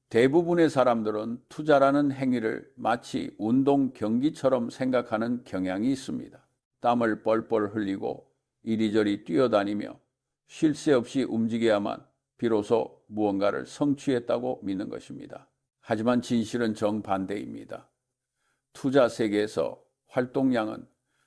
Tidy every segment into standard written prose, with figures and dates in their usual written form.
대부분의 사람들은 투자라는 행위를 마치 운동 경기처럼 생각하는 경향이 있습니다. 땀을 뻘뻘 흘리고 이리저리 뛰어다니며 쉴 새 없이 움직여야만 비로소 무언가를 성취했다고 믿는 것입니다. 하지만 진실은 정반대입니다. 투자 세계에서 활동량은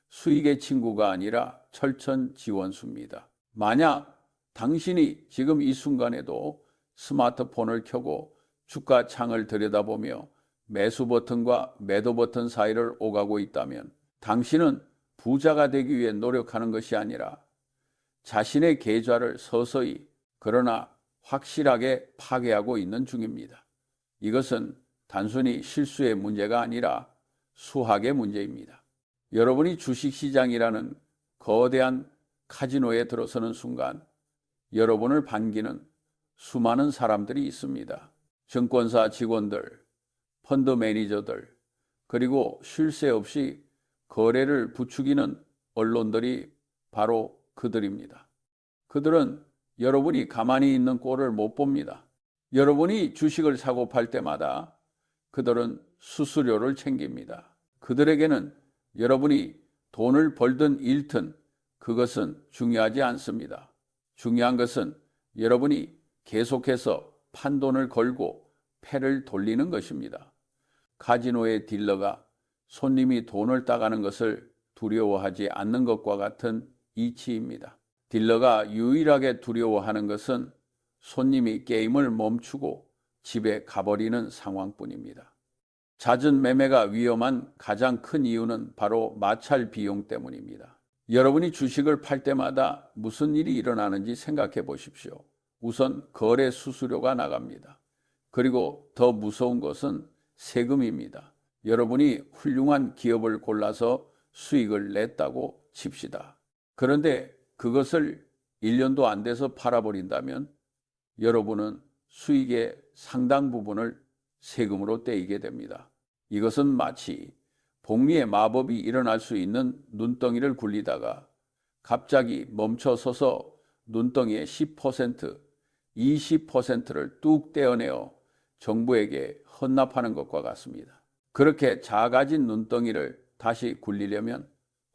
수익의 친구가 아니라 철천지원수입니다. 만약 당신이 지금 이 순간에도 스마트폰을 켜고 주가 창을 들여다보며 매수 버튼과 매도 버튼 사이를 오가고 있다면 당신은 부자가 되기 위해 노력하는 것이 아니라 자신의 계좌를 서서히 그러나 확실하게 파괴하고 있는 중입니다. 이것은 단순히 실수의 문제가 아니라 수학의 문제입니다. 여러분이 주식시장이라는 거대한 카지노에 들어서는 순간 여러분을 반기는 수많은 사람들이 있습니다. 증권사 직원들, 펀드 매니저들, 그리고 쉴 새 없이 거래를 부추기는 언론들이 바로 그들입니다. 그들은 여러분이 가만히 있는 꼴을 못 봅니다. 여러분이 주식을 사고 팔 때마다 그들은 수수료를 챙깁니다. 그들에게는 여러분이 돈을 벌든 잃든 그것은 중요하지 않습니다. 중요한 것은 여러분이 계속해서 판돈을 걸고 패를 돌리는 것입니다. 카지노의 딜러가 손님이 돈을 따가는 것을 두려워하지 않는 것과 같은 이치입니다. 딜러가 유일하게 두려워하는 것은 손님이 게임을 멈추고 집에 가버리는 상황뿐입니다. 잦은 매매가 위험한 가장 큰 이유는 바로 마찰 비용 때문입니다. 여러분이 주식을 팔 때마다 무슨 일이 일어나는지 생각해 보십시오. 우선 거래 수수료가 나갑니다. 그리고 더 무서운 것은 세금입니다. 여러분이 훌륭한 기업을 골라서 수익을 냈다고 칩시다. 그런데 그것을 1년도 안 돼서 팔아버린다면 여러분은 수익의 상당 부분을 세금으로 떼이게 됩니다. 이것은 마치 복리의 마법이 일어날 수 있는 눈덩이를 굴리다가 갑자기 멈춰서서 눈덩이의 10%, 20%를 뚝 떼어내어 정부에게 헌납하는 것과 같습니다. 그렇게 작아진 눈덩이를 다시 굴리려면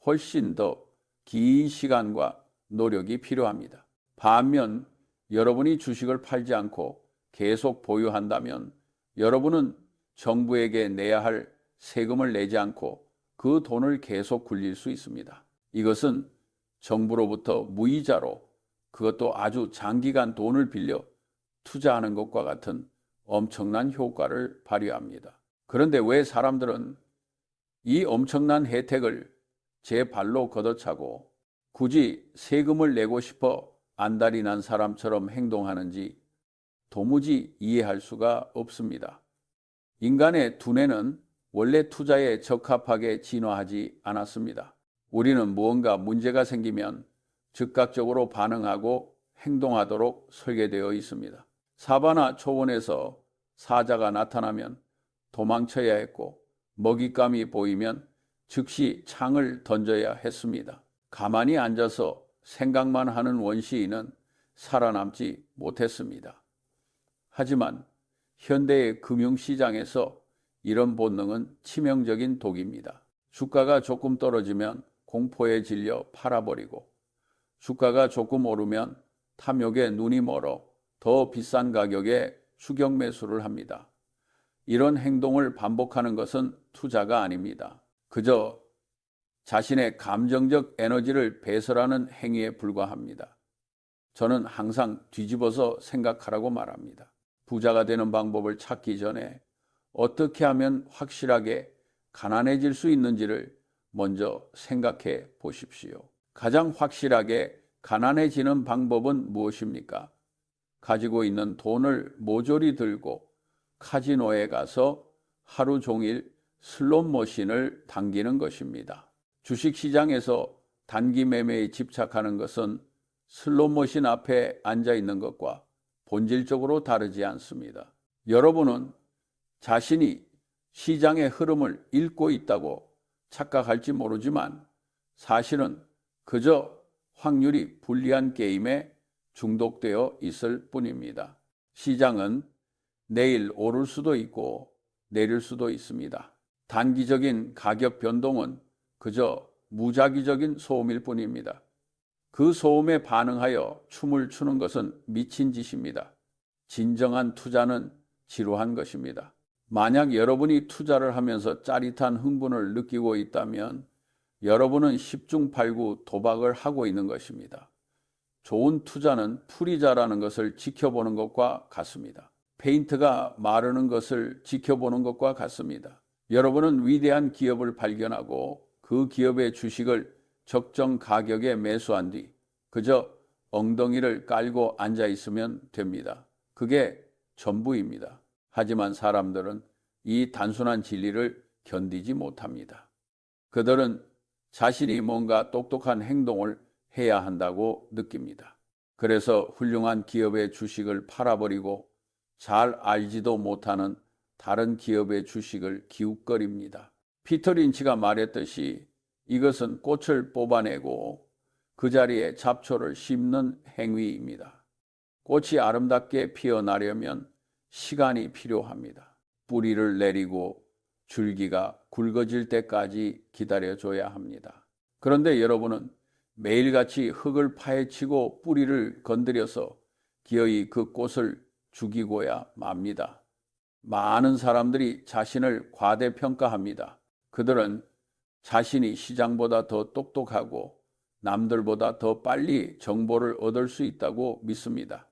훨씬 더 긴 시간과 노력이 필요합니다. 반면 여러분이 주식을 팔지 않고 계속 보유한다면 여러분은 정부에게 내야 할 세금을 내지 않고 그 돈을 계속 굴릴 수 있습니다. 이것은 정부로부터 무이자로 그것도 아주 장기간 돈을 빌려 투자하는 것과 같은 엄청난 효과를 발휘합니다. 그런데 왜 사람들은 이 엄청난 혜택을 제 발로 걷어차고 굳이 세금을 내고 싶어 안달이 난 사람처럼 행동하는지 도무지 이해할 수가 없습니다. 인간의 두뇌는 원래 투자에 적합하게 진화하지 않았습니다. 우리는 무언가 문제가 생기면 즉각적으로 반응하고 행동하도록 설계되어 있습니다. 사바나 초원에서 사자가 나타나면 도망쳐야 했고 먹잇감이 보이면 즉시 창을 던져야 했습니다. 가만히 앉아서 생각만 하는 원시인은 살아남지 못했습니다. 하지만 현대의 금융시장에서 이런 본능은 치명적인 독입니다. 주가가 조금 떨어지면 공포에 질려 팔아버리고 주가가 조금 오르면 탐욕에 눈이 멀어 더 비싼 가격에 추격 매수를 합니다. 이런 행동을 반복하는 것은 투자가 아닙니다. 그저 자신의 감정적 에너지를 배설하는 행위에 불과합니다. 저는 항상 뒤집어서 생각하라고 말합니다. 부자가 되는 방법을 찾기 전에 어떻게 하면 확실하게 가난해질 수 있는지를 먼저 생각해 보십시오. 가장 확실하게 가난해지는 방법은 무엇입니까? 가지고 있는 돈을 모조리 들고 카지노에 가서 하루 종일 슬롯 머신을 당기는 것입니다. 주식시장에서 단기 매매에 집착하는 것은 슬롯 머신 앞에 앉아 있는 것과 본질적으로 다르지 않습니다. 여러분은 자신이 시장의 흐름을 읽고 있다고 착각할지 모르지만 사실은 그저 확률이 불리한 게임에 중독되어 있을 뿐입니다. 시장은 내일 오를 수도 있고 내릴 수도 있습니다. 단기적인 가격 변동은 그저 무작위적인 소음일 뿐입니다. 그 소음에 반응하여 춤을 추는 것은 미친 짓입니다. 진정한 투자는 지루한 것입니다. 만약 여러분이 투자를 하면서 짜릿한 흥분을 느끼고 있다면 여러분은 10중 8구 도박을 하고 있는 것입니다. 좋은 투자는 풀이 자라는 것을 지켜보는 것과 같습니다. 페인트가 마르는 것을 지켜보는 것과 같습니다. 여러분은 위대한 기업을 발견하고 그 기업의 주식을 적정 가격에 매수한 뒤 그저 엉덩이를 깔고 앉아 있으면 됩니다. 그게 전부입니다. 하지만 사람들은 이 단순한 진리를 견디지 못합니다. 그들은 자신이 뭔가 똑똑한 행동을 해야 한다고 느낍니다. 그래서 훌륭한 기업의 주식을 팔아버리고 잘 알지도 못하는 다른 기업의 주식을 기웃거립니다. 피터 린치가 말했듯이 이것은 꽃을 뽑아내고 그 자리에 잡초를 심는 행위입니다. 꽃이 아름답게 피어나려면 시간이 필요합니다. 뿌리를 내리고 줄기가 굵어질 때까지 기다려줘야 합니다. 그런데 여러분은 매일같이 흙을 파헤치고 뿌리를 건드려서 기어이 그 꽃을 죽이고야 맙니다. 많은 사람들이 자신을 과대평가합니다. 그들은 자신이 시장보다 더 똑똑하고 남들보다 더 빨리 정보를 얻을 수 있다고 믿습니다.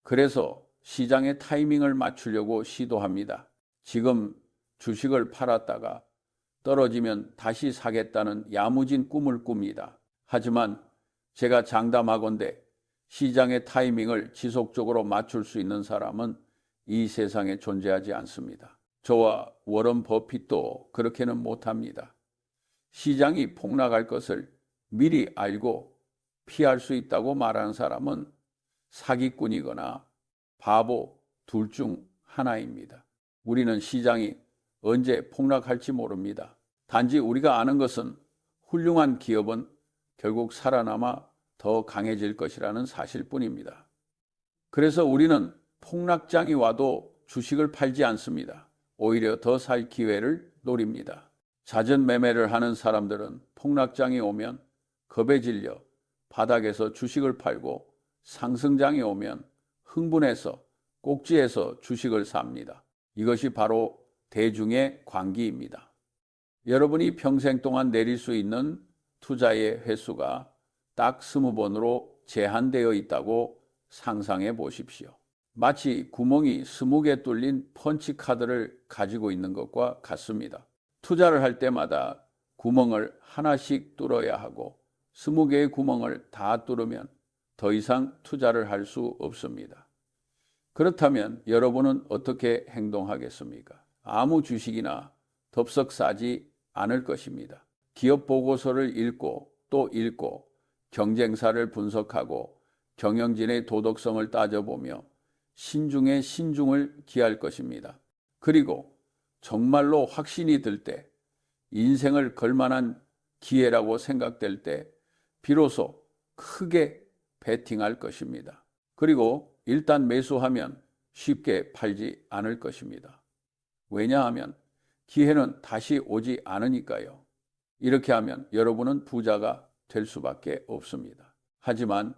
그래서 시장의 타이밍을 맞추려고 시도합니다. 지금 주식을 팔았다가 떨어지면 다시 사겠다는 야무진 꿈을 꿉니다. 하지만 제가 장담하건대 시장의 타이밍을 지속적으로 맞출 수 있는 사람은 이 세상에 존재하지 않습니다. 저와 워런 버핏도 그렇게는 못합니다. 시장이 폭락할 것을 미리 알고 피할 수 있다고 말하는 사람은 사기꾼이거나 바보 둘 중 하나입니다. 우리는 시장이 언제 폭락할지 모릅니다. 단지 우리가 아는 것은 훌륭한 기업은 결국 살아남아 더 강해질 것이라는 사실뿐입니다. 그래서 우리는 폭락장이 와도 주식을 팔지 않습니다. 오히려 더 살 기회를 노립니다. 잦은 매매를 하는 사람들은 폭락장이 오면 겁에 질려 바닥에서 주식을 팔고 상승장이 오면 흥분해서 꼭지에서 주식을 삽니다. 이것이 바로 대중의 광기입니다. 여러분이 평생 동안 내릴 수 있는 투자의 횟수가 딱 20번으로 제한되어 있다고 상상해 보십시오. 마치 구멍이 20개 뚫린 펀치카드를 가지고 있는 것과 같습니다. 투자를 할 때마다 구멍을 하나씩 뚫어야 하고 20개의 구멍을 다 뚫으면 더 이상 투자를 할 수 없습니다. 그렇다면 여러분은 어떻게 행동하겠습니까? 아무 주식이나 덥석 사지 않을 것입니다. 기업 보고서를 읽고 또 읽고 경쟁사를 분석하고 경영진의 도덕성을 따져보며 신중에 신중을 기할 것입니다. 그리고 정말로 확신이 들 때, 인생을 걸만한 기회라고 생각될 때 비로소 크게 베팅할 것입니다. 그리고 일단 매수하면 쉽게 팔지 않을 것입니다. 왜냐하면 기회는 다시 오지 않으니까요. 이렇게 하면 여러분은 부자가 될 수밖에 없습니다. 하지만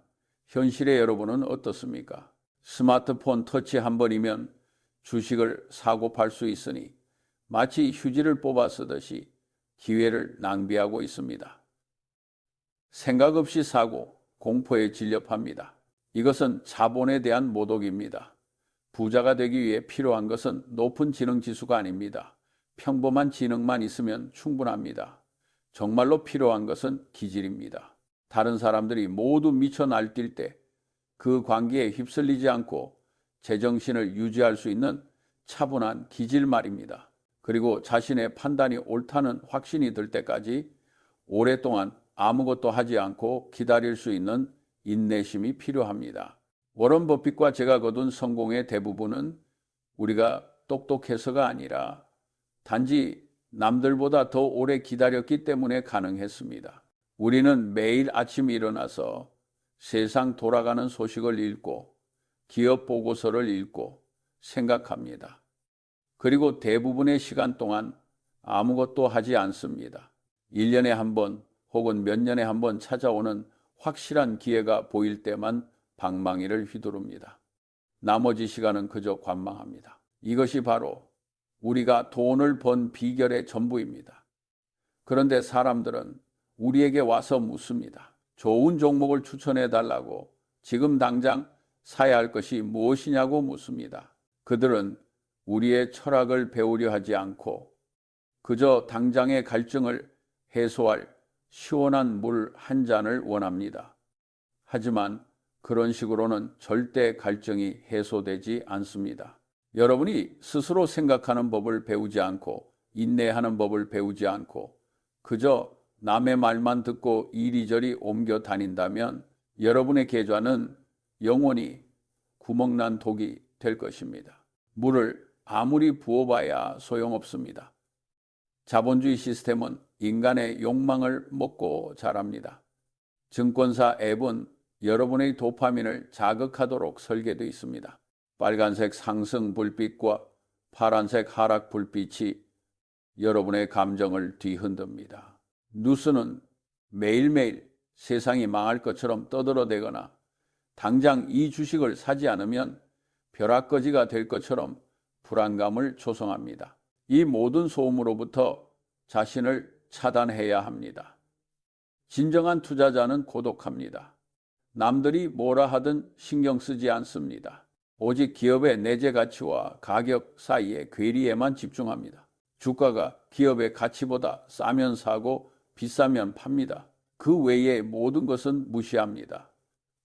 현실의 여러분은 어떻습니까? 스마트폰 터치 한 번이면 주식을 사고 팔 수 있으니 마치 휴지를 뽑아 쓰듯이 기회를 낭비하고 있습니다. 생각 없이 사고 공포에 질려 팝니다. 이것은 자본에 대한 모독입니다. 부자가 되기 위해 필요한 것은 높은 지능 지수가 아닙니다. 평범한 지능만 있으면 충분합니다. 정말로 필요한 것은 기질입니다. 다른 사람들이 모두 미쳐 날뛸 때 그 관계에 휩쓸리지 않고 제정신을 유지할 수 있는 차분한 기질 말입니다. 그리고 자신의 판단이 옳다는 확신이 들 때까지 오랫동안 아무것도 하지 않고 기다릴 수 있는 인내심이 필요합니다. 워런 버핏과 제가 거둔 성공의 대부분은 우리가 똑똑해서가 아니라 단지 남들보다 더 오래 기다렸기 때문에 가능했습니다. 우리는 매일 아침 일어나서 세상 돌아가는 소식을 읽고 기업 보고서를 읽고 생각합니다. 그리고 대부분의 시간 동안 아무것도 하지 않습니다. 1년에 한 번 혹은 몇 년에 한 번 찾아오는 확실한 기회가 보일 때만 방망이를 휘두릅니다. 나머지 시간은 그저 관망합니다. 이것이 바로 우리가 돈을 번 비결의 전부입니다. 그런데 사람들은 우리에게 와서 묻습니다. 좋은 종목을 추천해 달라고, 지금 당장 사야 할 것이 무엇이냐고 묻습니다. 그들은 우리의 철학을 배우려 하지 않고 그저 당장의 갈증을 해소할 시원한 물 한 잔을 원합니다. 하지만 그런 식으로는 절대 갈증이 해소되지 않습니다. 여러분이 스스로 생각하는 법을 배우지 않고 인내하는 법을 배우지 않고 그저 남의 말만 듣고 이리저리 옮겨 다닌다면 여러분의 계좌는 영원히 구멍난 독이 될 것입니다. 물을 아무리 부어봐야 소용없습니다. 자본주의 시스템은 인간의 욕망을 먹고 자랍니다. 증권사 앱은 여러분의 도파민을 자극하도록 설계되어 있습니다. 빨간색 상승 불빛과 파란색 하락 불빛이 여러분의 감정을 뒤흔듭니다. 뉴스는 매일매일 세상이 망할 것처럼 떠들어대거나 당장 이 주식을 사지 않으면 벼락거지가 될 것처럼 불안감을 조성합니다. 이 모든 소음으로부터 자신을 차단해야 합니다. 진정한 투자자는 고독합니다. 남들이 뭐라 하든 신경 쓰지 않습니다. 오직 기업의 내재 가치와 가격 사이의 괴리에만 집중합니다. 주가가 기업의 가치보다 싸면 사고 비싸면 팝니다. 그 외의 모든 것은 무시합니다.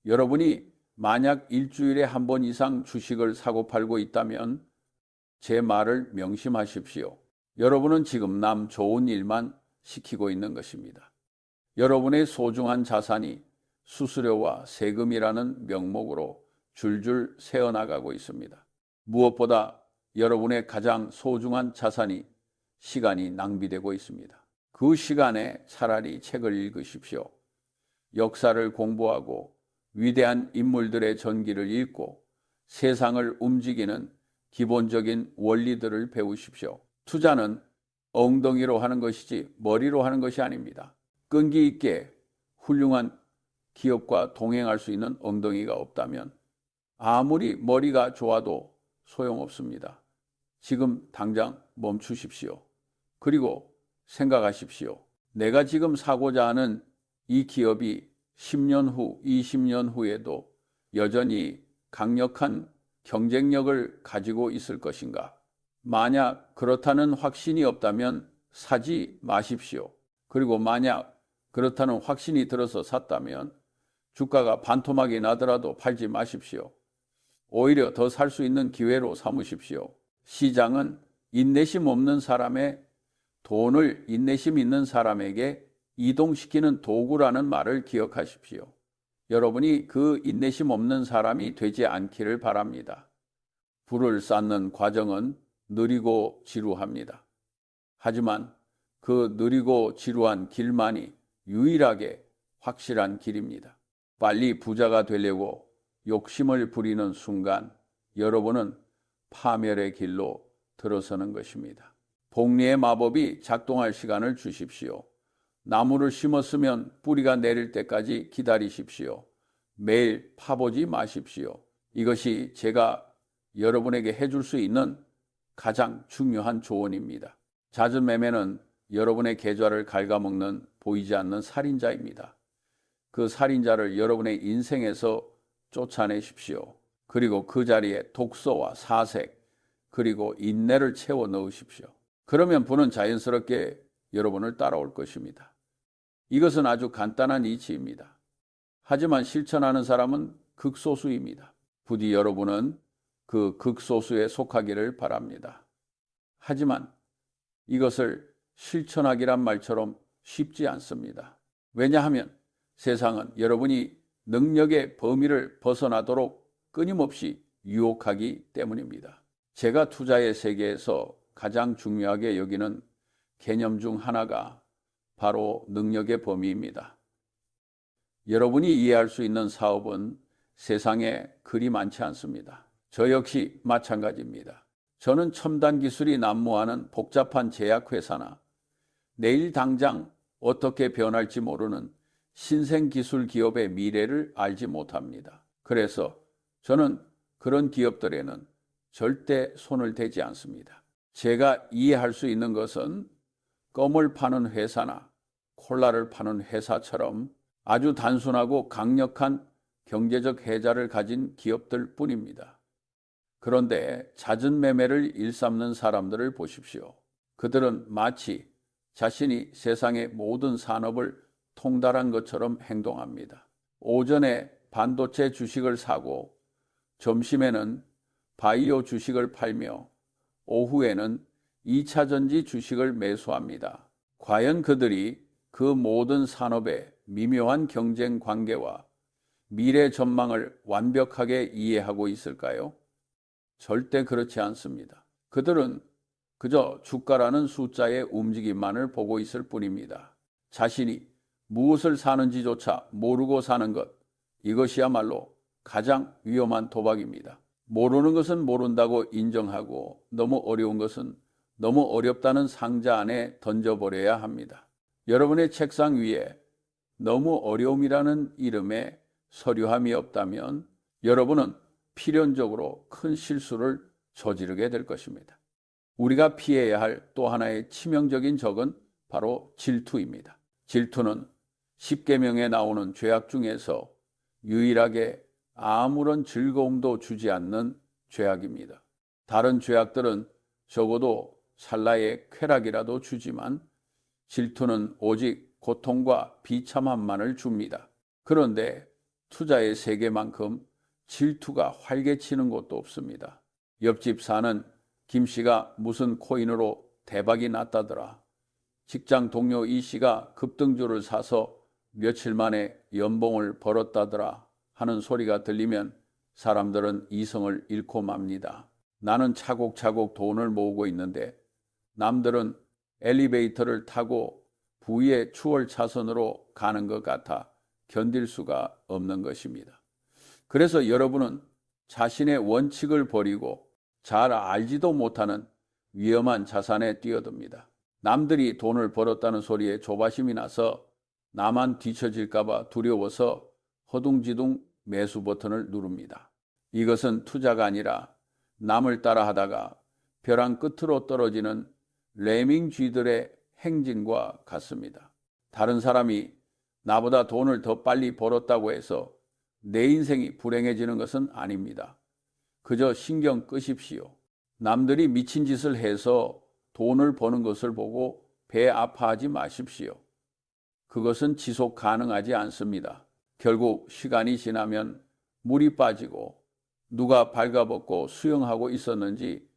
여러분이 만약 일주일에 한 번 이상 주식을 사고 팔고 있다면 제 말을 명심하십시오. 여러분은 지금 남 좋은 일만 시키고 있는 것입니다. 여러분의 소중한 자산이 수수료와 세금이라는 명목으로 줄줄 새어나가고 있습니다. 무엇보다 여러분의 가장 소중한 자산이 시간이 낭비되고 있습니다. 그 시간에 차라리 책을 읽으십시오. 역사를 공부하고 위대한 인물들의 전기를 읽고 세상을 움직이는 기본적인 원리들을 배우십시오. 투자는 엉덩이로 하는 것이지 머리로 하는 것이 아닙니다. 끈기 있게 훌륭한 기업과 동행할 수 있는 엉덩이가 없다면 아무리 머리가 좋아도 소용없습니다. 지금 당장 멈추십시오. 그리고 생각하십시오. 내가 지금 사고자 하는 이 기업이 10년 후, 20년 후에도 여전히 강력한 경쟁력을 가지고 있을 것인가? 만약 그렇다는 확신이 없다면 사지 마십시오. 그리고 만약 그렇다는 확신이 들어서 샀다면 주가가 반토막이 나더라도 팔지 마십시오. 오히려 더 살 수 있는 기회로 삼으십시오. 시장은 인내심 없는 사람의 돈을 인내심 있는 사람에게 이동시키는 도구라는 말을 기억하십시오. 여러분이 그 인내심 없는 사람이 되지 않기를 바랍니다. 불을 쌓는 과정은 느리고 지루합니다. 하지만 그 느리고 지루한 길만이 유일하게 확실한 길입니다. 빨리 부자가 되려고 욕심을 부리는 순간 여러분은 파멸의 길로 들어서는 것입니다. 복리의 마법이 작동할 시간을 주십시오. 나무를 심었으면 뿌리가 내릴 때까지 기다리십시오. 매일 파보지 마십시오. 이것이 제가 여러분에게 해줄 수 있는 가장 중요한 조언입니다. 잦은 매매는 여러분의 계좌를 갉아먹는 보이지 않는 살인자입니다. 그 살인자를 여러분의 인생에서 쫓아내십시오. 그리고 그 자리에 독서와 사색, 그리고 인내를 채워 넣으십시오. 그러면 부는 자연스럽게 여러분을 따라올 것입니다. 이것은 아주 간단한 이치입니다. 하지만 실천하는 사람은 극소수입니다. 부디 여러분은 그 극소수에 속하기를 바랍니다. 하지만 이것을 실천하기란 말처럼 쉽지 않습니다. 왜냐하면 세상은 여러분이 능력의 범위를 벗어나도록 끊임없이 유혹하기 때문입니다. 제가 투자의 세계에서 가장 중요하게 여기는 개념 중 하나가 바로 능력의 범위입니다. 여러분이 이해할 수 있는 사업은 세상에 그리 많지 않습니다. 저 역시 마찬가지입니다. 저는 첨단 기술이 난무하는 복잡한 제약회사나 내일 당장 어떻게 변할지 모르는 신생기술 기업의 미래를 알지 못합니다. 그래서 저는 그런 기업들에는 절대 손을 대지 않습니다. 제가 이해할 수 있는 것은 껌을 파는 회사나 콜라를 파는 회사처럼 아주 단순하고 강력한 경제적 해자를 가진 기업들 뿐입니다. 그런데 잦은 매매를 일삼는 사람들을 보십시오. 그들은 마치 자신이 세상의 모든 산업을 통달한 것처럼 행동합니다. 오전에 반도체 주식을 사고 점심에는 바이오 주식을 팔며 오후에는 2차전지 주식을 매수합니다. 과연 그들이 그 모든 산업의 미묘한 경쟁 관계와 미래 전망을 완벽하게 이해하고 있을까요? 절대 그렇지 않습니다. 그들은 그저 주가라는 숫자의 움직임만을 보고 있을 뿐입니다. 자신이 무엇을 사는지조차 모르고 사는 것, 이것이야말로 가장 위험한 도박입니다. 모르는 것은 모른다고 인정하고 너무 어려운 것은 너무 어렵다는 상자 안에 던져버려야 합니다. 여러분의 책상 위에 너무 어려움이라는 이름의 서류함이 없다면 여러분은 필연적으로 큰 실수를 저지르게 될 것입니다. 우리가 피해야 할 또 하나의 치명적인 적은 바로 질투입니다. 질투는 십계명에 나오는 죄악 중에서 유일하게 아무런 즐거움도 주지 않는 죄악입니다. 다른 죄악들은 적어도 찰나의 쾌락이라도 주지만 질투는 오직 고통과 비참함만을 줍니다. 그런데 투자의 세계만큼 질투가 활개치는 곳도 없습니다. 옆집 사는 김 씨가 무슨 코인으로 대박이 났다더라. 직장 동료 이 씨가 급등주를 사서 며칠 만에 연봉을 벌었다더라 하는 소리가 들리면 사람들은 이성을 잃고 맙니다. 나는 차곡차곡 돈을 모으고 있는데 남들은 엘리베이터를 타고 부의 추월 차선으로 가는 것 같아 견딜 수가 없는 것입니다. 그래서 여러분은 자신의 원칙을 버리고 잘 알지도 못하는 위험한 자산에 뛰어듭니다. 남들이 돈을 벌었다는 소리에 조바심이 나서 나만 뒤처질까 봐 두려워서 허둥지둥 매수 버튼을 누릅니다. 이것은 투자가 아니라 남을 따라 하다가 벼랑 끝으로 떨어지는 레밍 쥐들의 행진과 같습니다. 다른 사람이 나보다 돈을 더 빨리 벌었다고 해서 내 인생이 불행해지는 것은 아닙니다. 그저 신경 끄십시오. 남들이 미친 짓을 해서 돈을 버는 것을 보고 배 아파하지 마십시오. 그것은 지속 가능하지 않습니다. 결국 시간이 지나면 물이 빠지고 누가 발가벗고 수영하고 있었는지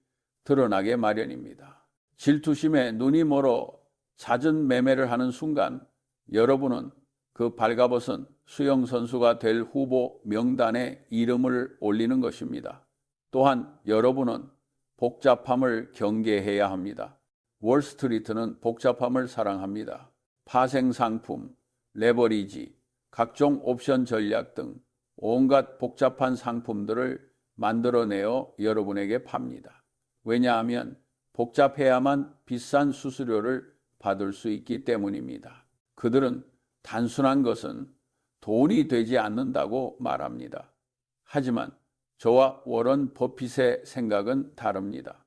드러나게 마련입니다. 질투심에 눈이 멀어 잦은 매매를 하는 순간 여러분은 그 발가벗은 수영선수가 될 후보 명단에 이름을 올리는 것입니다. 또한 여러분은 복잡함을 경계해야 합니다. 월스트리트는 복잡함을 사랑합니다. 파생상품, 레버리지, 각종 옵션 전략 등 온갖 복잡한 상품들을 만들어내어 여러분에게 팝니다. 왜냐하면 복잡해야만 비싼 수수료를 받을 수 있기 때문입니다. 그들은 단순한 것은 돈이 되지 않는다고 말합니다. 하지만 저와 워런 버핏의 생각은 다릅니다.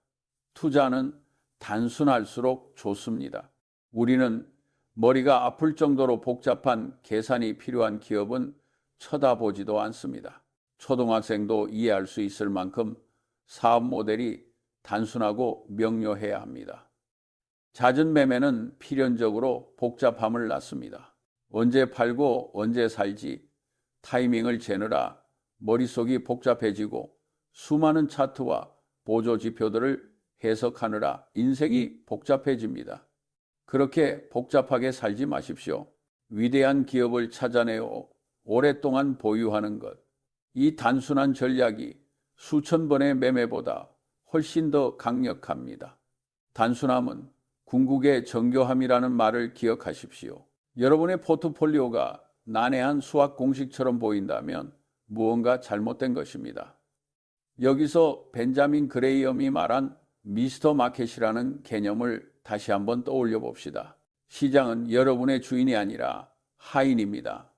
투자는 단순할수록 좋습니다. 우리는 머리가 아플 정도로 복잡한 계산이 필요한 기업은 쳐다보지도 않습니다. 초등학생도 이해할 수 있을 만큼 사업 모델이 단순하고 명료해야 합니다. 잦은 매매는 필연적으로 복잡함을 낳습니다. 언제 팔고 언제 살지 타이밍을 재느라 머릿속이 복잡해지고 수많은 차트와 보조 지표들을 해석하느라 인생이 복잡해집니다. 그렇게 복잡하게 살지 마십시오. 위대한 기업을 찾아내어 오랫동안 보유하는 것, 이 단순한 전략이 수천 번의 매매보다 훨씬 더 강력합니다. 단순함은 궁극의 정교함이라는 말을 기억하십시오. 여러분의 포트폴리오가 난해한 수학 공식처럼 보인다면 무언가 잘못된 것입니다. 여기서 벤자민 그레이엄이 말한 미스터 마켓이라는 개념을 다시 한번 떠올려 봅시다. 시장은 여러분의 주인이 아니라 하인입니다.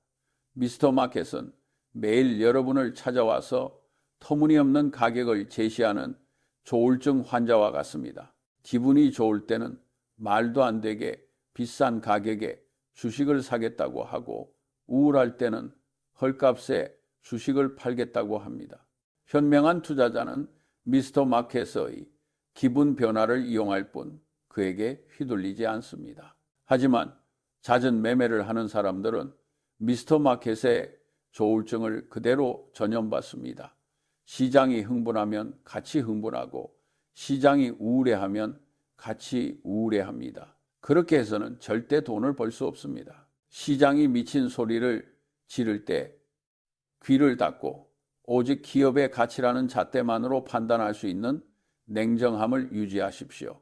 미스터 마켓은 매일 여러분을 찾아와서 터무니없는 가격을 제시하는 조울증 환자와 같습니다. 기분이 좋을 때는 말도 안 되게 비싼 가격에 주식을 사겠다고 하고 우울할 때는 헐값에 주식을 팔겠다고 합니다. 현명한 투자자는 미스터 마켓의 기분 변화를 이용할 뿐 그에게 휘둘리지 않습니다. 하지만 잦은 매매를 하는 사람들은 미스터 마켓의 조울증을 그대로 전염받습니다. 시장이 흥분하면 같이 흥분하고 시장이 우울해하면 같이 우울해합니다. 그렇게 해서는 절대 돈을 벌 수 없습니다. 시장이 미친 소리를 지를 때 귀를 닫고 오직 기업의 가치라는 잣대만으로 판단할 수 있는 냉정함을 유지하십시오.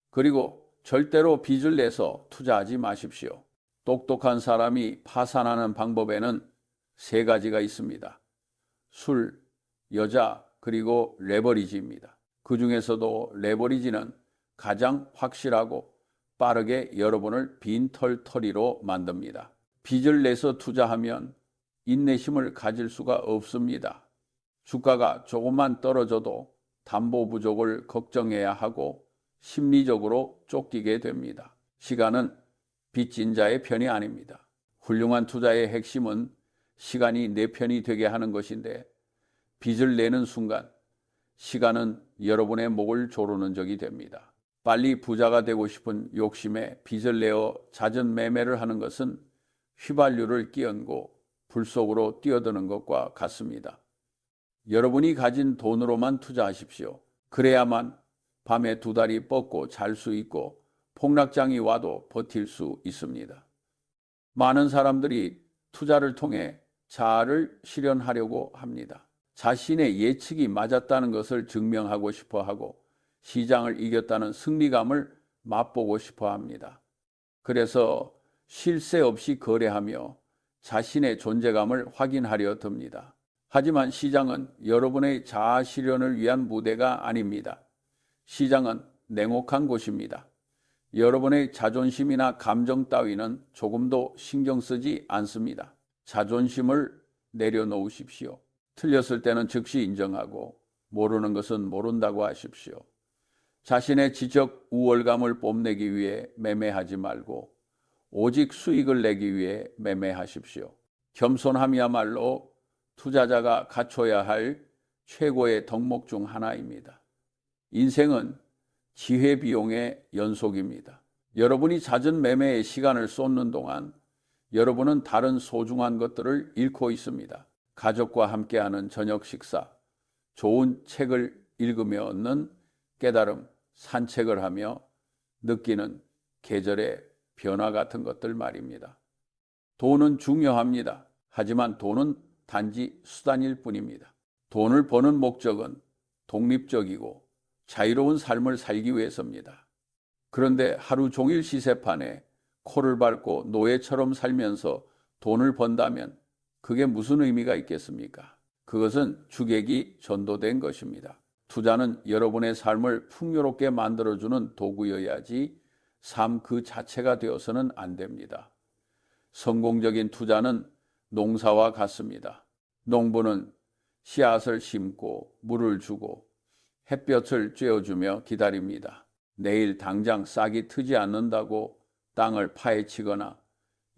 그리고 절대로 빚을 내서 투자하지 마십시오. 똑똑한 사람이 파산하는 방법에는 3가지가 있습니다. 술, 여자, 그리고 레버리지입니다. 그 중에서도 레버리지는 가장 확실하고 빠르게 여러분을 빈털터리로 만듭니다. 빚을 내서 투자하면 인내심을 가질 수가 없습니다. 주가가 조금만 떨어져도 담보 부족을 걱정해야 하고 심리적으로 쫓기게 됩니다. 시간은 빚진 자의 편이 아닙니다. 훌륭한 투자의 핵심은 시간이 내 편이 되게 하는 것인데 빚을 내는 순간 시간은 여러분의 목을 조르는 적이 됩니다. 빨리 부자가 되고 싶은 욕심에 빚을 내어 잦은 매매를 하는 것은 휘발유를 끼얹고 불 속으로 뛰어드는 것과 같습니다. 여러분이 가진 돈으로만 투자하십시오. 그래야만 밤에 2다리 뻗고 잘 수 있고 폭락장이 와도 버틸 수 있습니다. 많은 사람들이 투자를 통해 자아를 실현하려고 합니다. 자신의 예측이 맞았다는 것을 증명하고 싶어 하고 시장을 이겼다는 승리감을 맛보고 싶어 합니다. 그래서 쉴 새 없이 거래하며 자신의 존재감을 확인하려 듭니다. 하지만 시장은 여러분의 자아 실현을 위한 무대가 아닙니다. 시장은 냉혹한 곳입니다. 여러분의 자존심이나 감정 따위는 조금도 신경 쓰지 않습니다. 자존심을 내려놓으십시오. 틀렸을 때는 즉시 인정하고 모르는 것은 모른다고 하십시오. 자신의 지적 우월감을 뽐내기 위해 매매하지 말고 오직 수익을 내기 위해 매매하십시오. 겸손함이야말로 투자자가 갖춰야 할 최고의 덕목 중 하나입니다. 인생은 지혜 비용의 연속입니다. 여러분이 잦은 매매에 시간을 쏟는 동안 여러분은 다른 소중한 것들을 잃고 있습니다. 가족과 함께하는 저녁 식사, 좋은 책을 읽으며 얻는 깨달음, 산책을 하며 느끼는 계절의 변화 같은 것들 말입니다. 돈은 중요합니다. 하지만 돈은 단지 수단일 뿐입니다. 돈을 버는 목적은 독립적이고 자유로운 삶을 살기 위해서입니다. 그런데 하루 종일 시세판에 코를 밟고 노예처럼 살면서 돈을 번다면 그게 무슨 의미가 있겠습니까? 그것은 주객이 전도된 것입니다. 투자는 여러분의 삶을 풍요롭게 만들어주는 도구여야지 삶 그 자체가 되어서는 안 됩니다. 성공적인 투자는 농사와 같습니다. 농부는 씨앗을 심고 물을 주고 햇볕을 쬐어주며 기다립니다. 내일 당장 싹이 트지 않는다고 땅을 파헤치거나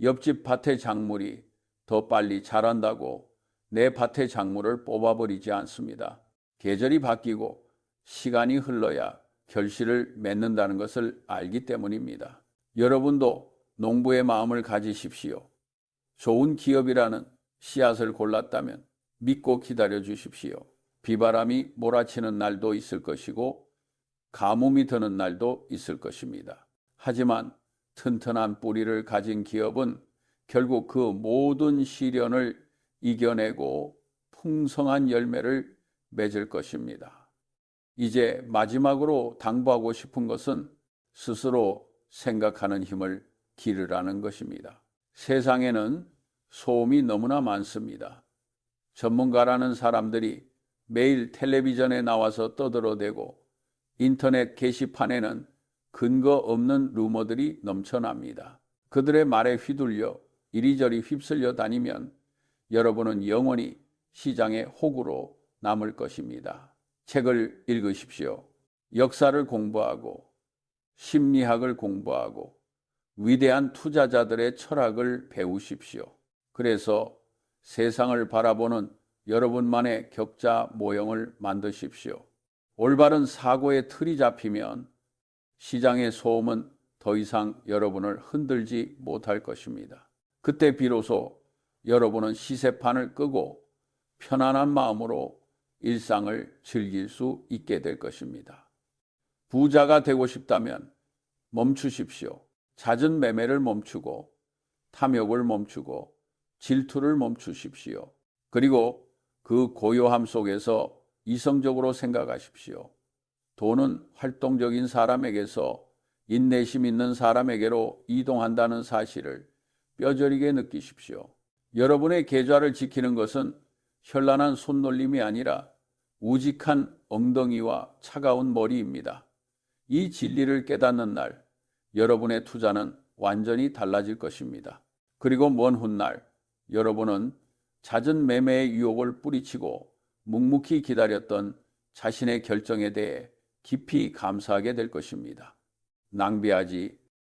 옆집 밭의 작물이 더 빨리 자란다고 내 밭의 작물을 뽑아버리지 않습니다. 계절이 바뀌고 시간이 흘러야 결실을 맺는다는 것을 알기 때문입니다. 여러분도 농부의 마음을 가지십시오. 좋은 기업이라는 씨앗을 골랐다면 믿고 기다려 주십시오. 비바람이 몰아치는 날도 있을 것이고 가뭄이 드는 날도 있을 것입니다. 하지만 튼튼한 뿌리를 가진 기업은 결국 그 모든 시련을 이겨내고 풍성한 열매를 맺을 것입니다. 이제 마지막으로 당부하고 싶은 것은 스스로 생각하는 힘을 기르라는 것입니다. 세상에는 소음이 너무나 많습니다. 전문가라는 사람들이 매일 텔레비전에 나와서 떠들어대고 인터넷 게시판에는 근거 없는 루머들이 넘쳐납니다. 그들의 말에 휘둘려 이리저리 휩쓸려 다니면 여러분은 영원히 시장의 호구로 남을 것입니다. 책을 읽으십시오. 역사를 공부하고 심리학을 공부하고 위대한 투자자들의 철학을 배우십시오. 그래서 세상을 바라보는 여러분만의 격자 모형을 만드십시오. 올바른 사고의 틀이 잡히면 시장의 소음은 더 이상 여러분을 흔들지 못할 것입니다. 그때 비로소 여러분은 시세판을 끄고 편안한 마음으로 일상을 즐길 수 있게 될 것입니다. 부자가 되고 싶다면 멈추십시오. 잦은 매매를 멈추고 탐욕을 멈추고 질투를 멈추십시오. 그리고 그 고요함 속에서 이성적으로 생각하십시오. 돈은 활동적인 사람에게서 인내심 있는 사람에게로 이동한다는 사실을 뼈저리게 느끼십시오. 여러분의 계좌를 지키는 것은 현란한 손놀림이 아니라 우직한 엉덩이와 차가운 머리입니다. 이 진리를 깨닫는 날, 여러분의 투자는 완전히 달라질 것입니다. 그리고 먼 훗날, 여러분은 잦은 매매의 유혹을 뿌리치고 묵묵히 기다렸던 자신의 결정에 대해 깊이 감사하게 될 것입니다. 낭비하지